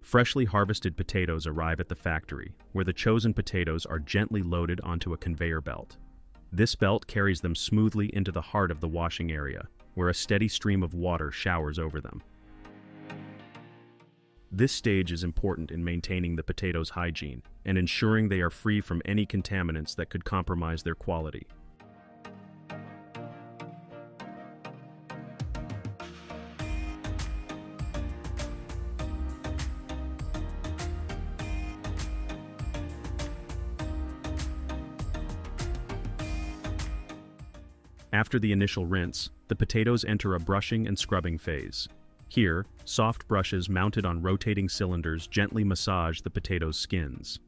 Freshly harvested potatoes arrive at the factory, where the chosen potatoes are gently loaded onto a conveyor belt. This belt carries them smoothly into the heart of the washing area, where a steady stream of water showers over them. This stage is important in maintaining the potatoes' hygiene and ensuring they are free from any contaminants that could compromise their quality. After the initial rinse, the potatoes enter a brushing and scrubbing phase. Here, soft brushes mounted on rotating cylinders gently massage the potatoes' skins.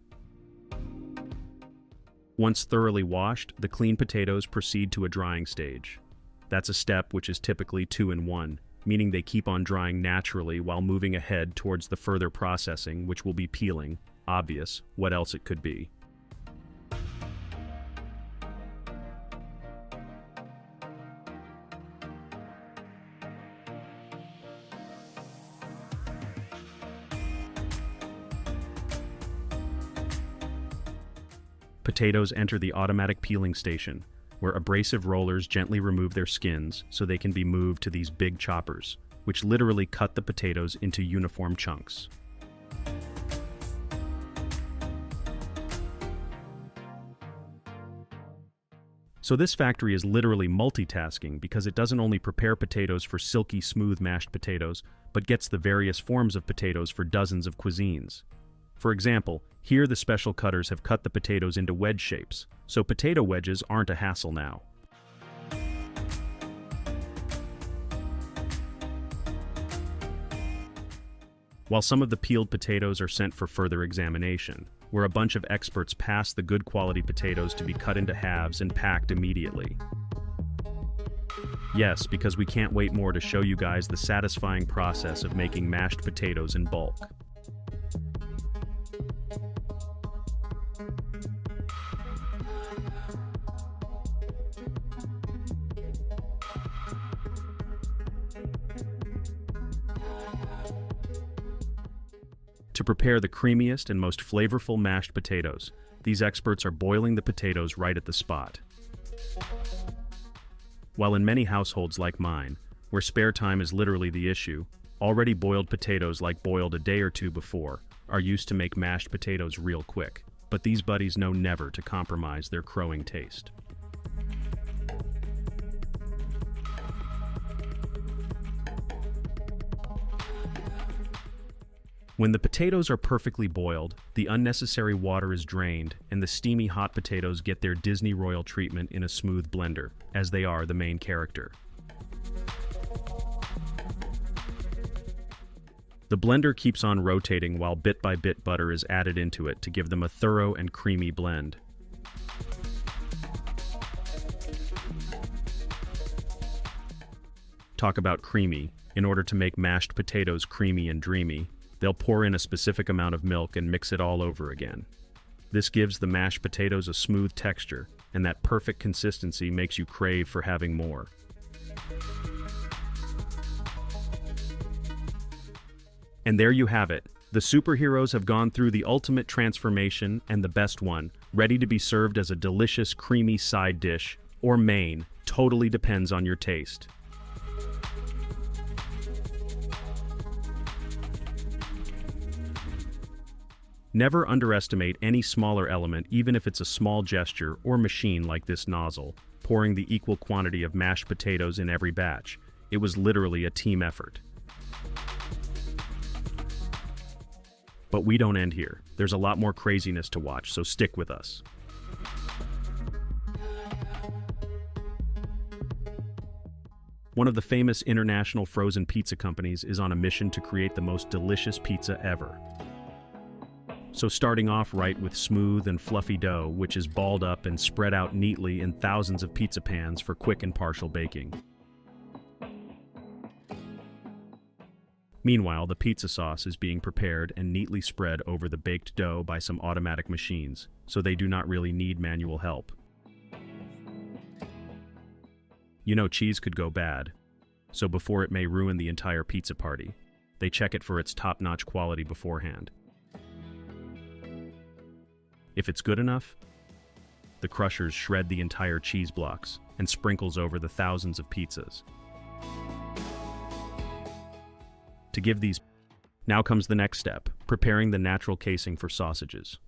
Once thoroughly washed, the clean potatoes proceed to a drying stage. That's a step which is typically 2 in 1, meaning they keep on drying naturally while moving ahead towards the further processing, which will be peeling. Obvious, what else it could be. Potatoes enter the automatic peeling station, where abrasive rollers gently remove their skins so they can be moved to these big choppers, which literally cut the potatoes into uniform chunks. So this factory is literally multitasking because it doesn't only prepare potatoes for silky smooth mashed potatoes, but gets the various forms of potatoes for dozens of cuisines. For example, here the special cutters have cut the potatoes into wedge shapes, so potato wedges aren't a hassle now. While some of the peeled potatoes are sent for further examination, where a bunch of experts pass the good quality potatoes to be cut into halves and packed immediately. Yes, because we can't wait more to show you guys the satisfying process of making mashed potatoes in bulk. To prepare the creamiest and most flavorful mashed potatoes, these experts are boiling the potatoes right at the spot. While in many households like mine, where spare time is literally the issue, already boiled potatoes like boiled a day or two before are used to make mashed potatoes real quick, but these buddies know never to compromise their crowing taste. When the potatoes are perfectly boiled, the unnecessary water is drained, and the steamy hot potatoes get their Disney Royal treatment in a smooth blender, as they are the main character. The blender keeps on rotating while bit by bit butter is added into it to give them a thorough and creamy blend. Talk about creamy. In order to make mashed potatoes creamy and dreamy, they'll pour in a specific amount of milk and mix it all over again. This gives the mashed potatoes a smooth texture, and that perfect consistency makes you crave for having more. And there you have it. The superheroes have gone through the ultimate transformation and the best one, ready to be served as a delicious, creamy side dish, or main, totally depends on your taste. Never underestimate any smaller element, even if it's a small gesture or machine like this nozzle, pouring the equal quantity of mashed potatoes in every batch. It was literally a team effort. But we don't end here. There's a lot more craziness to watch, so stick with us. One of the famous international frozen pizza companies is on a mission to create the most delicious pizza ever. So starting off right with smooth and fluffy dough, which is balled up and spread out neatly in thousands of pizza pans for quick and partial baking. Meanwhile, the pizza sauce is being prepared and neatly spread over the baked dough by some automatic machines, so they do not really need manual help. You know cheese could go bad, so before it may ruin the entire pizza party, They check it for its top-notch quality beforehand. If it's good enough, the crushers shred the entire cheese blocks and sprinkles over the thousands of pizzas. To give these... Now comes the next step, preparing the natural casing for sausages.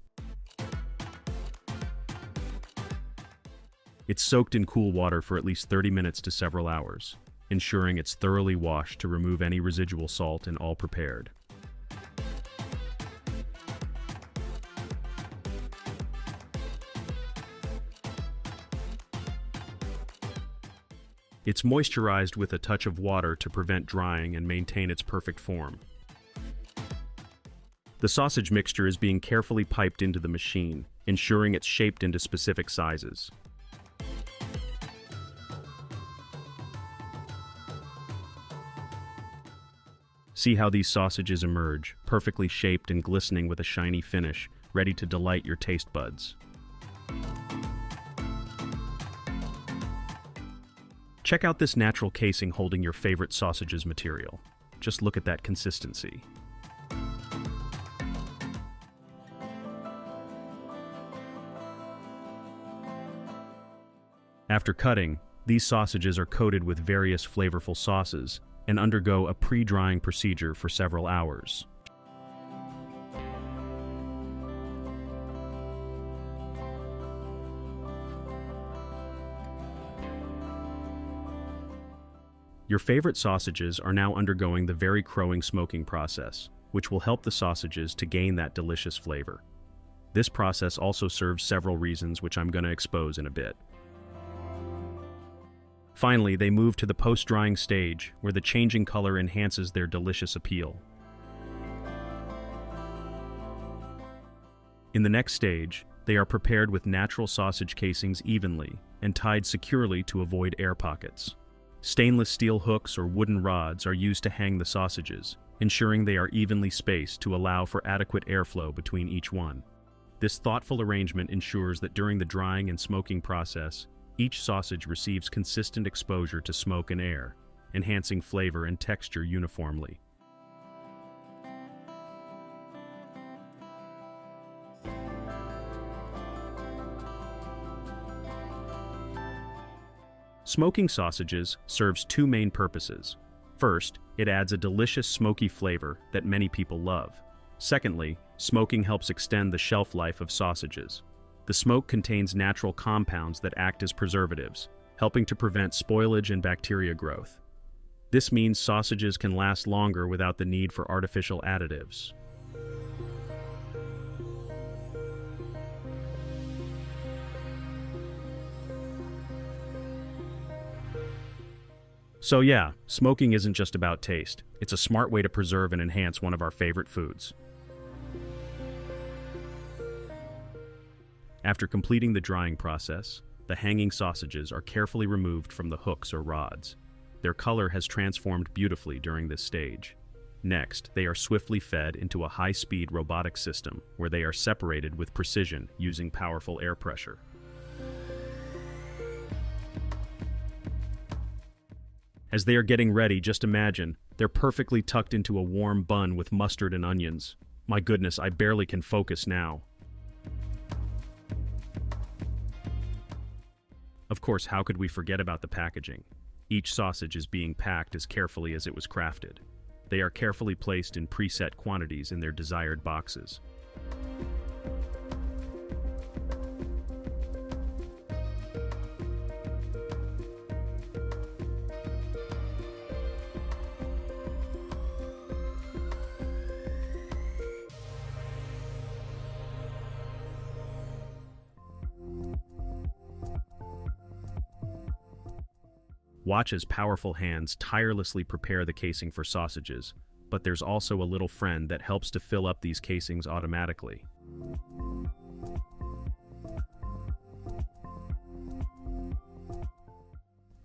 It's soaked in cool water for at least 30 minutes to several hours, ensuring it's thoroughly washed to remove any residual salt and all prepared. It's moisturized with a touch of water to prevent drying and maintain its perfect form. The sausage mixture is being carefully piped into the machine, ensuring it's shaped into specific sizes. See how these sausages emerge, perfectly shaped and glistening with a shiny finish, ready to delight your taste buds. Check out this natural casing holding your favorite sausages material. Just look at that consistency. After cutting, these sausages are coated with various flavorful sauces and undergo a pre-drying procedure for several hours. Your favorite sausages are now undergoing the very crowing smoking process, which will help the sausages to gain that delicious flavor. This process also serves several reasons, which I'm going to expose in a bit. Finally, they move to the post-drying stage, where the changing color enhances their delicious appeal. In the next stage, they are prepared with natural sausage casings evenly and tied securely to avoid air pockets. Stainless steel hooks or wooden rods are used to hang the sausages, ensuring they are evenly spaced to allow for adequate airflow between each one. This thoughtful arrangement ensures that during the drying and smoking process, each sausage receives consistent exposure to smoke and air, enhancing flavor and texture uniformly. Smoking sausages serves two main purposes. First, it adds a delicious smoky flavor that many people love. Secondly, smoking helps extend the shelf life of sausages. The smoke contains natural compounds that act as preservatives, helping to prevent spoilage and bacteria growth. This means sausages can last longer without the need for artificial additives. So yeah, smoking isn't just about taste. It's a smart way to preserve and enhance one of our favorite foods. After completing the drying process, the hanging sausages are carefully removed from the hooks or rods. Their color has transformed beautifully during this stage. Next, they are swiftly fed into a high-speed robotic system where they are separated with precision using powerful air pressure. As they are getting ready, just imagine, they're perfectly tucked into a warm bun with mustard and onions. My goodness, I barely can focus now. Of course, how could we forget about the packaging? Each sausage is being packed as carefully as it was crafted. They are carefully placed in preset quantities in their desired boxes. Watch as powerful hands tirelessly prepare the casing for sausages, but there's also a little friend that helps to fill up these casings automatically.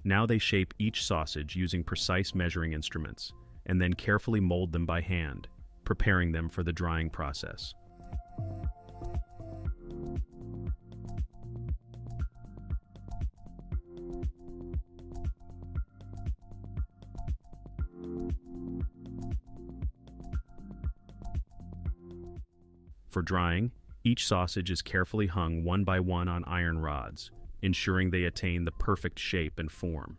Now they shape each sausage using precise measuring instruments, and then carefully mold them by hand, preparing them for the drying process. For drying, each sausage is carefully hung one by one on iron rods, ensuring they attain the perfect shape and form.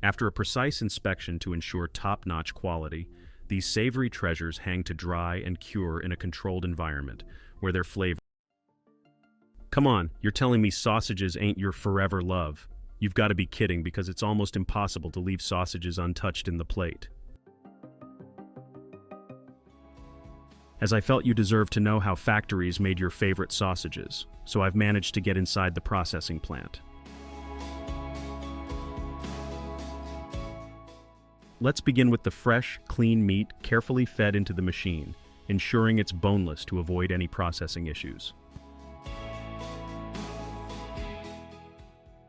After a precise inspection to ensure top-notch quality, these savory treasures hang to dry and cure in a controlled environment, where their flavor... Come on, you're telling me sausages ain't your forever love? You've got to be kidding, because it's almost impossible to leave sausages untouched in the plate. As I felt you deserved to know how factories made your favorite sausages, so I've managed to get inside the processing plant. Let's begin with the fresh, clean meat carefully fed into the machine, ensuring it's boneless to avoid any processing issues.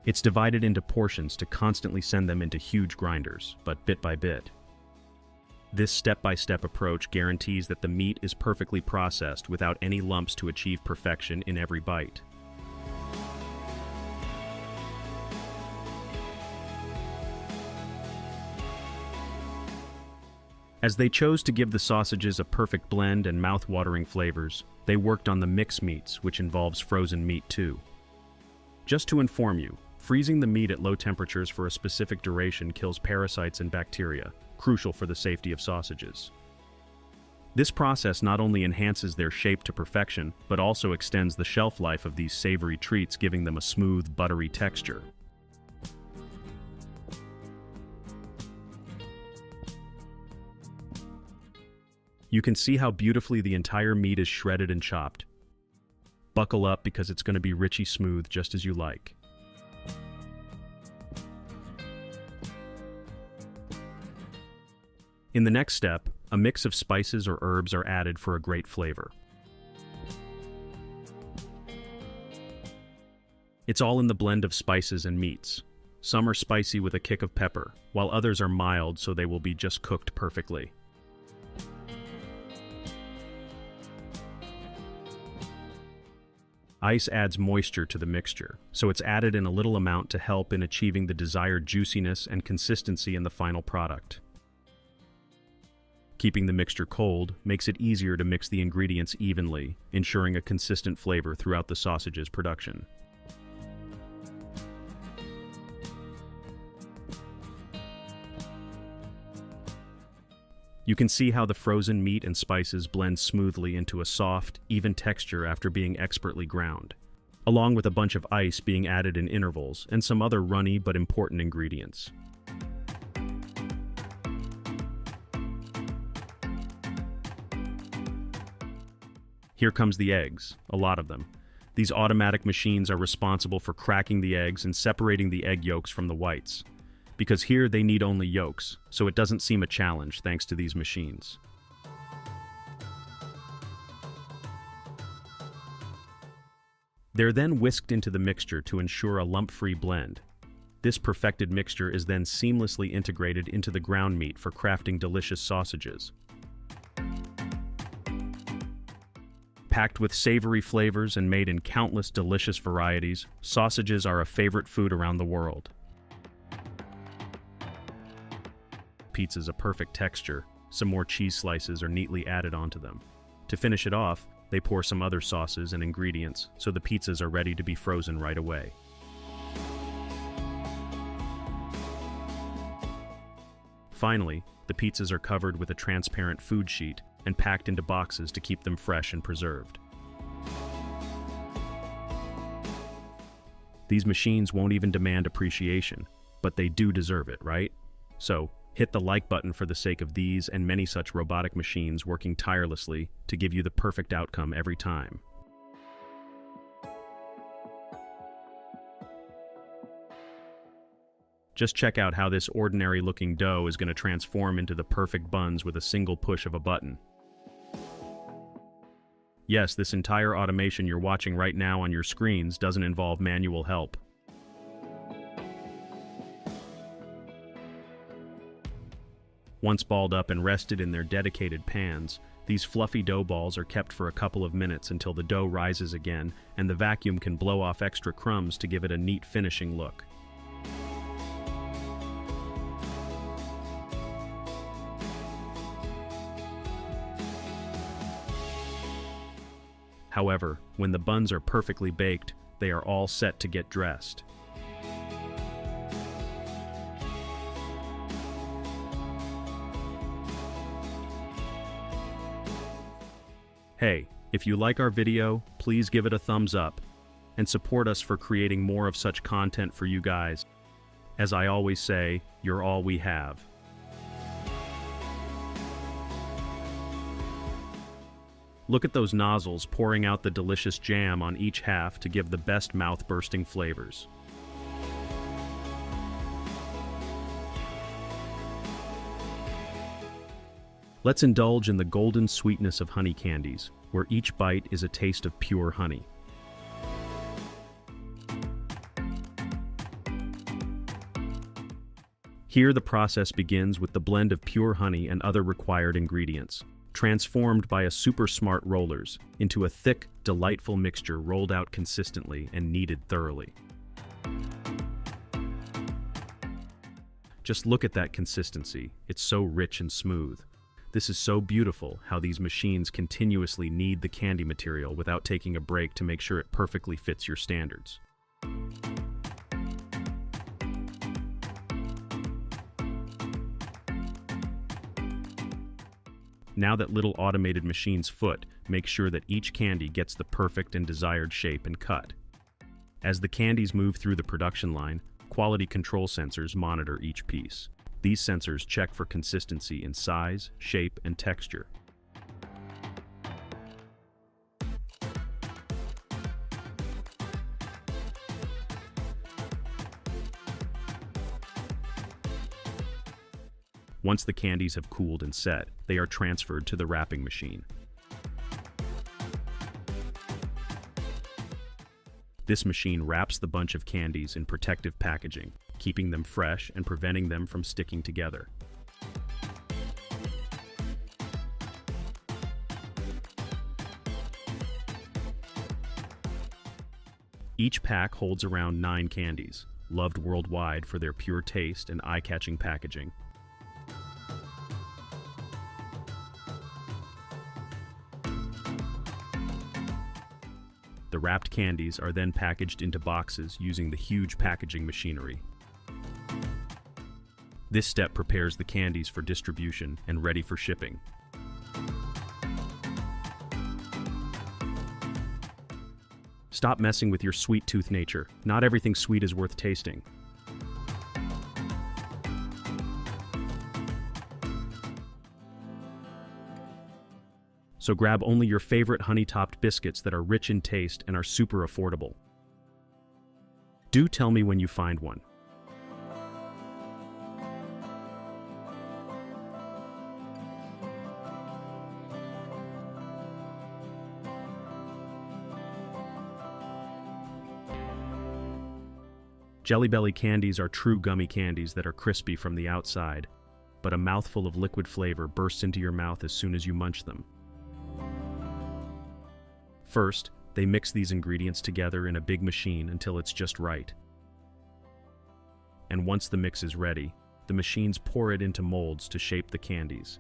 It's divided into portions to constantly send them into huge grinders, but bit by bit. This step-by-step approach guarantees that the meat is perfectly processed without any lumps to achieve perfection in every bite. As they chose to give the sausages a perfect blend and mouth-watering flavors, they worked on the mix meats, which involves frozen meat too. Just to inform you, freezing the meat at low temperatures for a specific duration kills parasites and bacteria, crucial for the safety of sausages. This process not only enhances their shape to perfection, but also extends the shelf life of these savory treats, giving them a smooth, buttery texture. You can see how beautifully the entire meat is shredded and chopped. Buckle up, because it's going to be richy smooth just as you like. In the next step, a mix of spices or herbs are added for a great flavor. It's all in the blend of spices and meats. Some are spicy with a kick of pepper, while others are mild, so they will be just cooked perfectly. Ice adds moisture to the mixture, so it's added in a little amount to help in achieving the desired juiciness and consistency in the final product. Keeping the mixture cold makes it easier to mix the ingredients evenly, ensuring a consistent flavor throughout the sausage's production. You can see how the frozen meat and spices blend smoothly into a soft, even texture after being expertly ground, along with a bunch of ice being added in intervals and some other runny but important ingredients. Here comes the eggs, a lot of them. These automatic machines are responsible for cracking the eggs and separating the egg yolks from the whites, because here they need only yolks, so it doesn't seem a challenge thanks to these machines. They're then whisked into the mixture to ensure a lump-free blend. This perfected mixture is then seamlessly integrated into the ground meat for crafting delicious sausages. Packed with savory flavors and made in countless delicious varieties, sausages are a favorite food around the world. Pizza's a perfect texture. Some more cheese slices are neatly added onto them. To finish it off, they pour some other sauces and ingredients, so the pizzas are ready to be frozen right away. Finally, the pizzas are covered with a transparent food sheet and packed into boxes to keep them fresh and preserved. These machines won't even demand appreciation, but they do deserve it, right? So, hit the like button for the sake of these and many such robotic machines working tirelessly to give you the perfect outcome every time. Just check out how this ordinary-looking dough is going to transform into the perfect buns with a single push of a button. Yes, this entire automation you're watching right now on your screens doesn't involve manual help. Once balled up and rested in their dedicated pans, these fluffy dough balls are kept for a couple of minutes until the dough rises again and the vacuum can blow off extra crumbs to give it a neat finishing look. However, when the buns are perfectly baked, they are all set to get dressed. Hey, if you like our video, please give it a thumbs up and support us for creating more of such content for you guys. As I always say, you're all we have. Look at those nozzles pouring out the delicious jam on each half to give the best mouth-bursting flavors. Let's indulge in the golden sweetness of honey candies, where each bite is a taste of pure honey. Here the process begins with the blend of pure honey and other required ingredients, transformed by a super smart rollers into a thick, delightful mixture rolled out consistently and kneaded thoroughly. Just look at that consistency, it's so rich and smooth. This is so beautiful how these machines continuously knead the candy material without taking a break to make sure it perfectly fits your standards. Now that little automated machine's foot makes sure that each candy gets the perfect and desired shape and cut. As the candies move through the production line, quality control sensors monitor each piece. These sensors check for consistency in size, shape, and texture. Once the candies have cooled and set, they are transferred to the wrapping machine. This machine wraps the bunch of candies in protective packaging, keeping them fresh and preventing them from sticking together. Each pack holds around 9 candies, loved worldwide for their pure taste and eye-catching packaging. The wrapped candies are then packaged into boxes using the huge packaging machinery. This step prepares the candies for distribution and ready for shipping. Stop messing with your sweet tooth nature. Not everything sweet is worth tasting. So grab only your favorite honey-topped biscuits that are rich in taste and are super affordable. Do tell me when you find one. Jelly Belly candies are true gummy candies that are crispy from the outside, but a mouthful of liquid flavor bursts into your mouth as soon as you munch them. First, they mix these ingredients together in a big machine until it's just right. And once the mix is ready, the machines pour it into molds to shape the candies.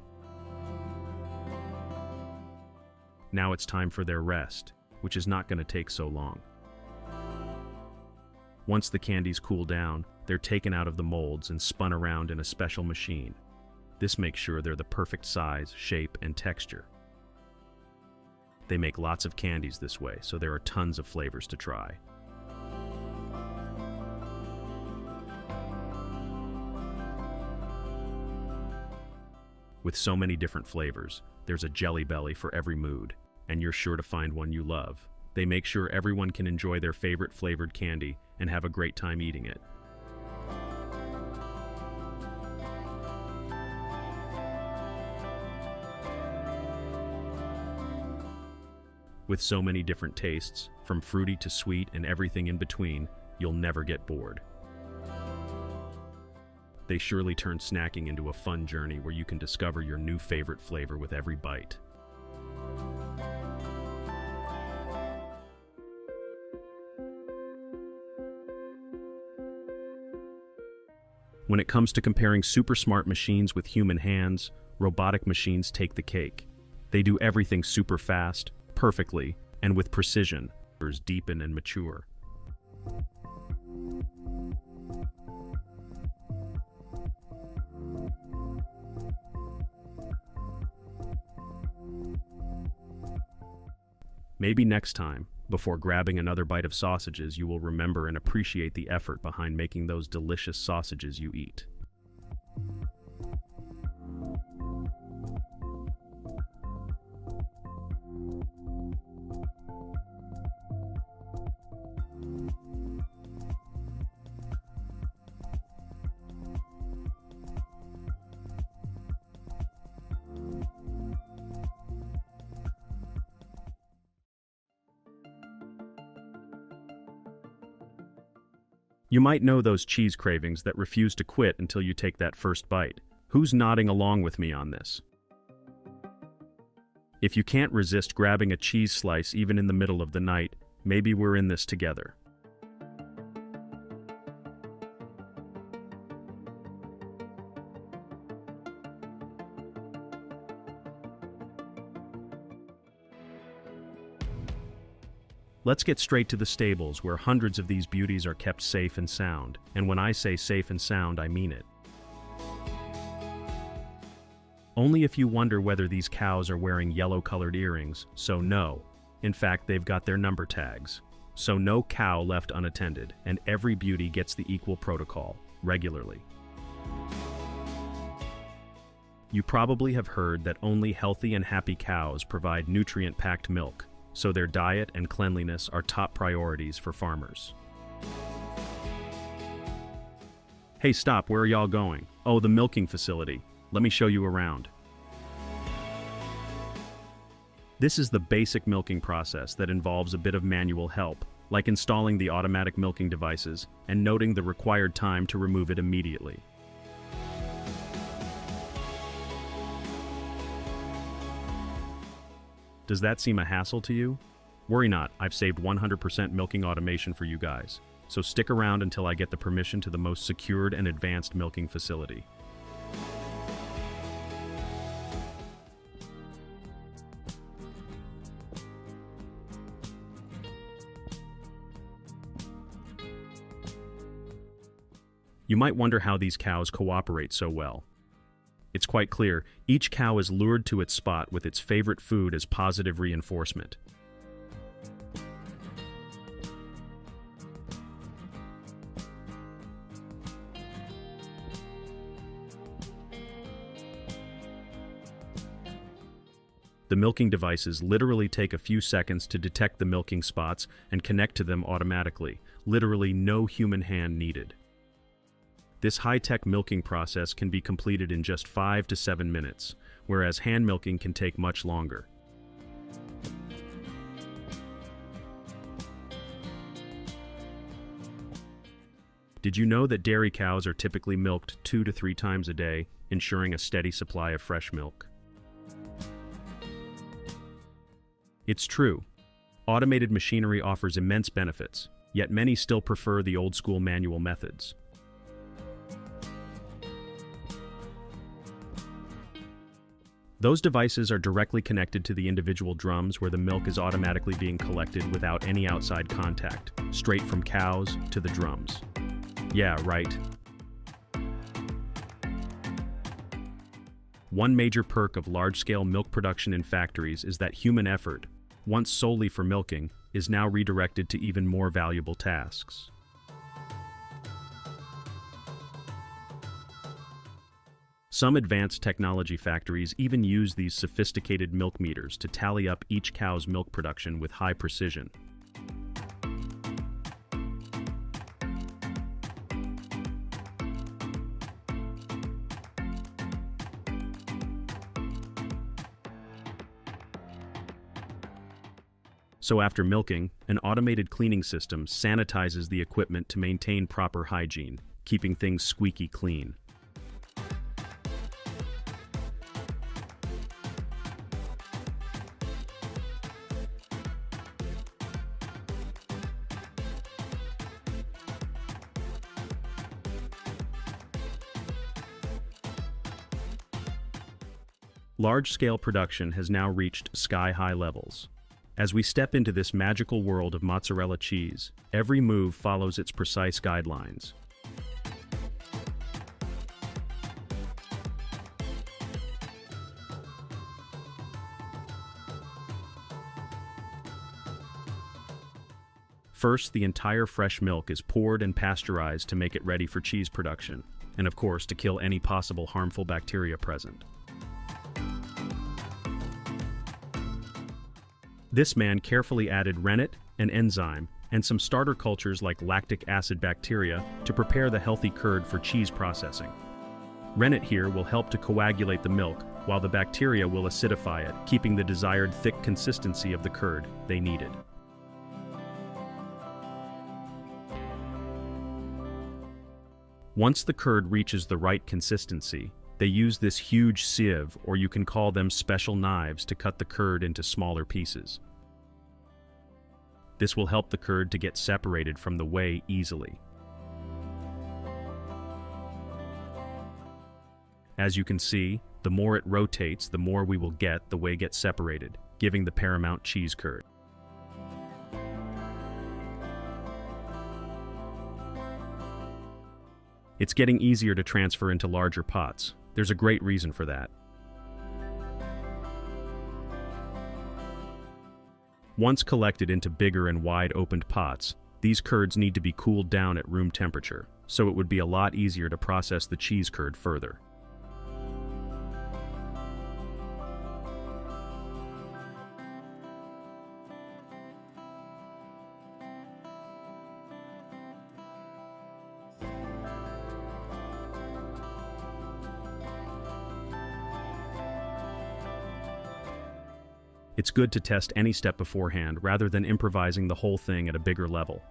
Now it's time for their rest, which is not going to take so long. Once the candies cool down, they're taken out of the molds and spun around in a special machine. This makes sure they're the perfect size, shape, and texture. They make lots of candies this way, so there are tons of flavors to try. With so many different flavors, there's a Jelly Belly for every mood, and you're sure to find one you love. They make sure everyone can enjoy their favorite flavored candy and have a great time eating it. With so many different tastes, from fruity to sweet and everything in between, you'll never get bored. They surely turn snacking into a fun journey where you can discover your new favorite flavor with every bite. When it comes to comparing super smart machines with human hands, robotic machines take the cake. They do everything super fast, perfectly, and with precision, deepen and mature. Maybe next time, before grabbing another bite of sausages, you will remember and appreciate the effort behind making those delicious sausages you eat. You might know those cheese cravings that refuse to quit until you take that first bite. Who's nodding along with me on this? If you can't resist grabbing a cheese slice even in the middle of the night, maybe we're in this together. Let's get straight to the stables, where hundreds of these beauties are kept safe and sound. And when I say safe and sound, I mean it. Only if you wonder whether these cows are wearing yellow-colored earrings, so no. In fact, they've got their number tags. So no cow left unattended, and every beauty gets the equal protocol, regularly. You probably have heard that only healthy and happy cows provide nutrient-packed milk, so their diet and cleanliness are top priorities for farmers. Hey, stop, where are y'all going? Oh, the milking facility. Let me show you around. This is the basic milking process that involves a bit of manual help, like installing the automatic milking devices and noting the required time to remove it immediately. Does that seem a hassle to you? Worry not, I've saved 100% milking automation for you guys, so stick around until I get the permission to the most secured and advanced milking facility. You might wonder how these cows cooperate so well. It's quite clear, each cow is lured to its spot with its favorite food as positive reinforcement. The milking devices literally take a few seconds to detect the milking spots and connect to them automatically, literally no human hand needed. This high-tech milking process can be completed in just 5 to 7 minutes, whereas hand milking can take much longer. Did you know that dairy cows are typically milked 2 to 3 times a day, ensuring a steady supply of fresh milk? It's true. Automated machinery offers immense benefits, yet many still prefer the old-school manual methods. Those devices are directly connected to the individual drums where the milk is automatically being collected without any outside contact, straight from cows to the drums. Yeah, right. One major perk of large-scale milk production in factories is that human effort, once solely for milking, is now redirected to even more valuable tasks. Some advanced technology factories even use these sophisticated milk meters to tally up each cow's milk production with high precision. So after milking, an automated cleaning system sanitizes the equipment to maintain proper hygiene, keeping things squeaky clean. Large-scale production has now reached sky-high levels. As we step into this magical world of mozzarella cheese, every move follows its precise guidelines. First, the entire fresh milk is poured and pasteurized to make it ready for cheese production, and of course to kill any possible harmful bacteria present. This man carefully added rennet, an enzyme, and some starter cultures like lactic acid bacteria to prepare the healthy curd for cheese processing. Rennet here will help to coagulate the milk, while the bacteria will acidify it, keeping the desired thick consistency of the curd they needed. Once the curd reaches the right consistency, they use this huge sieve, or you can call them special knives, to cut the curd into smaller pieces. This will help the curd to get separated from the whey easily. As you can see, the more it rotates, the more we will get the whey get separated, giving the paramount cheese curd. It's getting easier to transfer into larger pots. There's a great reason for that. Once collected into bigger and wide-opened pots, these curds need to be cooled down at room temperature, so it would be a lot easier to process the cheese curd further. It's good to test any step beforehand rather than improvising the whole thing at a bigger level.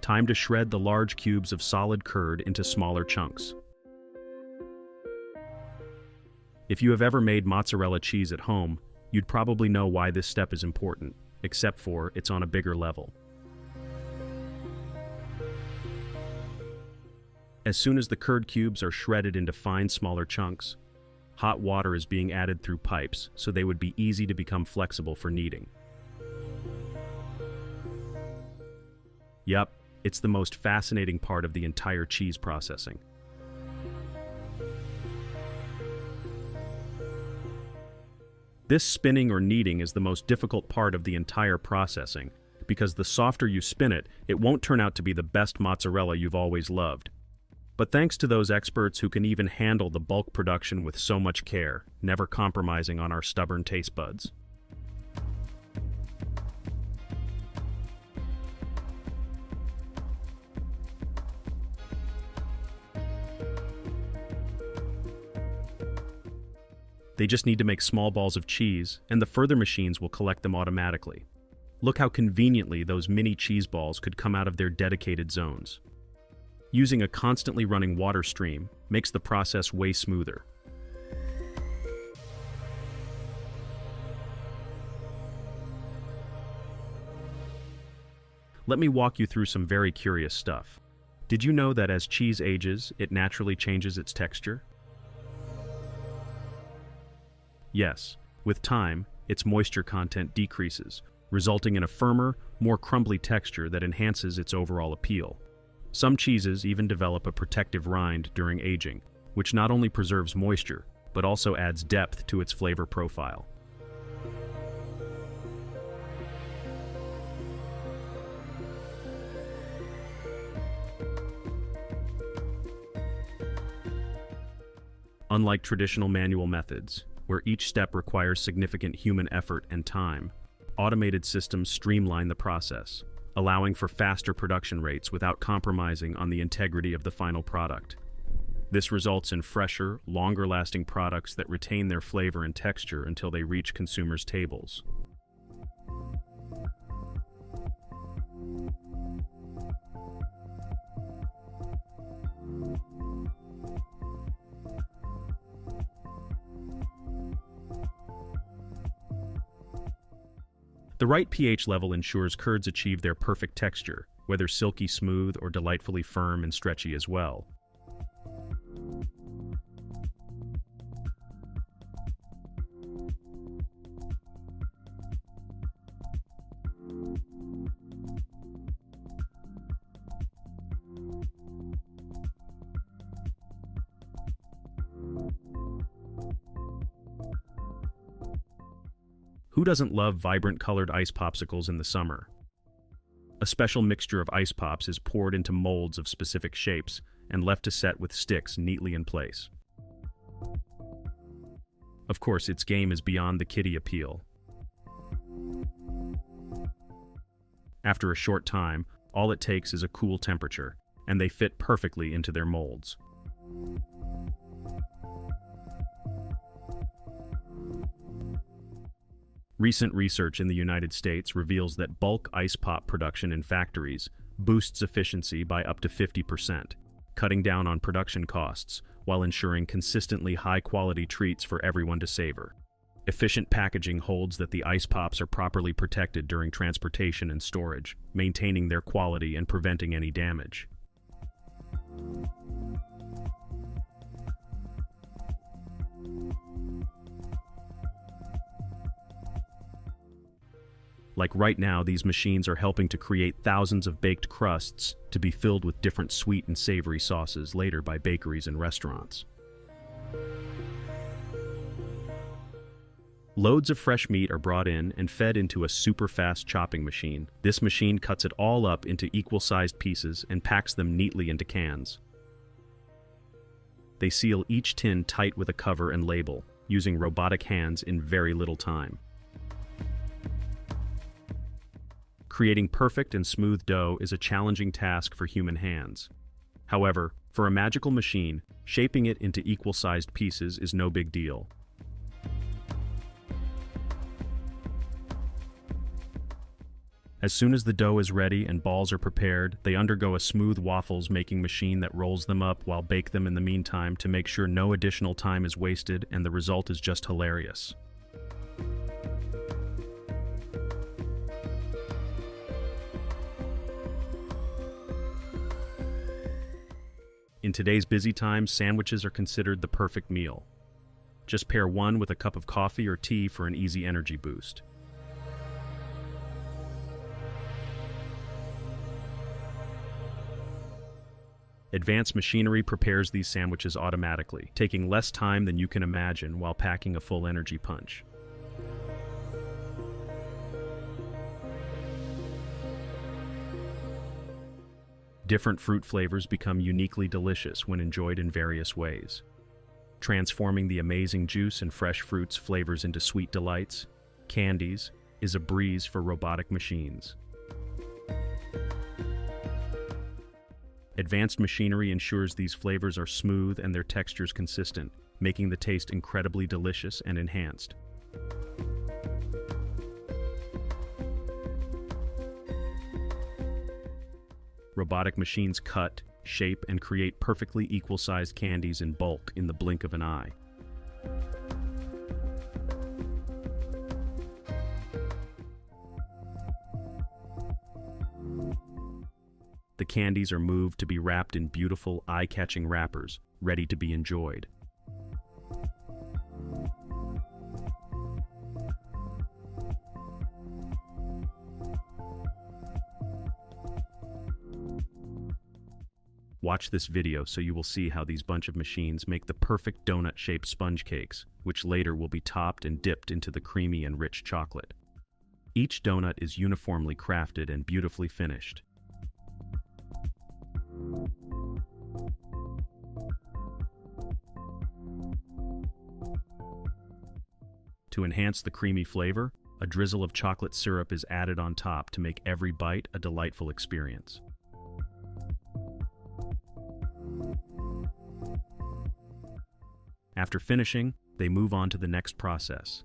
Time to shred the large cubes of solid curd into smaller chunks. If you have ever made mozzarella cheese at home, you'd probably know why this step is important, except for it's on a bigger level. As soon as the curd cubes are shredded into fine, smaller chunks, hot water is being added through pipes so they would be easy to become flexible for kneading. Yup, it's the most fascinating part of the entire cheese processing. This spinning or kneading is the most difficult part of the entire processing, because the softer you spin it, it won't turn out to be the best mozzarella you've always loved. But thanks to those experts who can even handle the bulk production with so much care, never compromising on our stubborn taste buds. They just need to make small balls of cheese, and the further machines will collect them automatically. Look how conveniently those mini cheese balls could come out of their dedicated zones. Using a constantly running water stream makes the process way smoother. Let me walk you through some very curious stuff. Did you know that as cheese ages, it naturally changes its texture? Yes, with time, its moisture content decreases, resulting in a firmer, more crumbly texture that enhances its overall appeal. Some cheeses even develop a protective rind during aging, which not only preserves moisture, but also adds depth to its flavor profile. Unlike traditional manual methods, where each step requires significant human effort and time, automated systems streamline the process, allowing for faster production rates without compromising on the integrity of the final product. This results in fresher, longer-lasting products that retain their flavor and texture until they reach consumers' tables. The right pH level ensures curds achieve their perfect texture, whether silky smooth or delightfully firm and stretchy as well. Who doesn't love vibrant colored ice popsicles in the summer? A special mixture of ice pops is poured into molds of specific shapes and left to set with sticks neatly in place. Of course, its game is beyond the kiddie appeal. After a short time, all it takes is a cool temperature, and they fit perfectly into their molds. Recent research in the United States reveals that bulk ice pop production in factories boosts efficiency by up to 50%, cutting down on production costs while ensuring consistently high-quality treats for everyone to savor. Efficient packaging holds that the ice pops are properly protected during transportation and storage, maintaining their quality and preventing any damage. Like right now, these machines are helping to create thousands of baked crusts to be filled with different sweet and savory sauces later by bakeries and restaurants. Loads of fresh meat are brought in and fed into a super-fast chopping machine. This machine cuts it all up into equal-sized pieces and packs them neatly into cans. They seal each tin tight with a cover and label, using robotic hands in very little time. Creating perfect and smooth dough is a challenging task for human hands. However, for a magical machine, shaping it into equal-sized pieces is no big deal. As soon as the dough is ready and balls are prepared, they undergo a smooth waffles making machine that rolls them up while bake them in the meantime to make sure no additional time is wasted and the result is just hilarious. In today's busy times, sandwiches are considered the perfect meal. Just pair one with a cup of coffee or tea for an easy energy boost. Advanced machinery prepares these sandwiches automatically, taking less time than you can imagine while packing a full energy punch. Different fruit flavors become uniquely delicious when enjoyed in various ways. Transforming the amazing juice and fresh fruits flavors into sweet delights, candies, is a breeze for robotic machines. Advanced machinery ensures these flavors are smooth and their textures consistent, making the taste incredibly delicious and enhanced. Robotic machines cut, shape, and create perfectly equal-sized candies in bulk in the blink of an eye. The candies are moved to be wrapped in beautiful, eye-catching wrappers, ready to be enjoyed. Watch this video so you will see how these bunch of machines make the perfect donut-shaped sponge cakes, which later will be topped and dipped into the creamy and rich chocolate. Each donut is uniformly crafted and beautifully finished. To enhance the creamy flavor, a drizzle of chocolate syrup is added on top to make every bite a delightful experience. After finishing, they move on to the next process,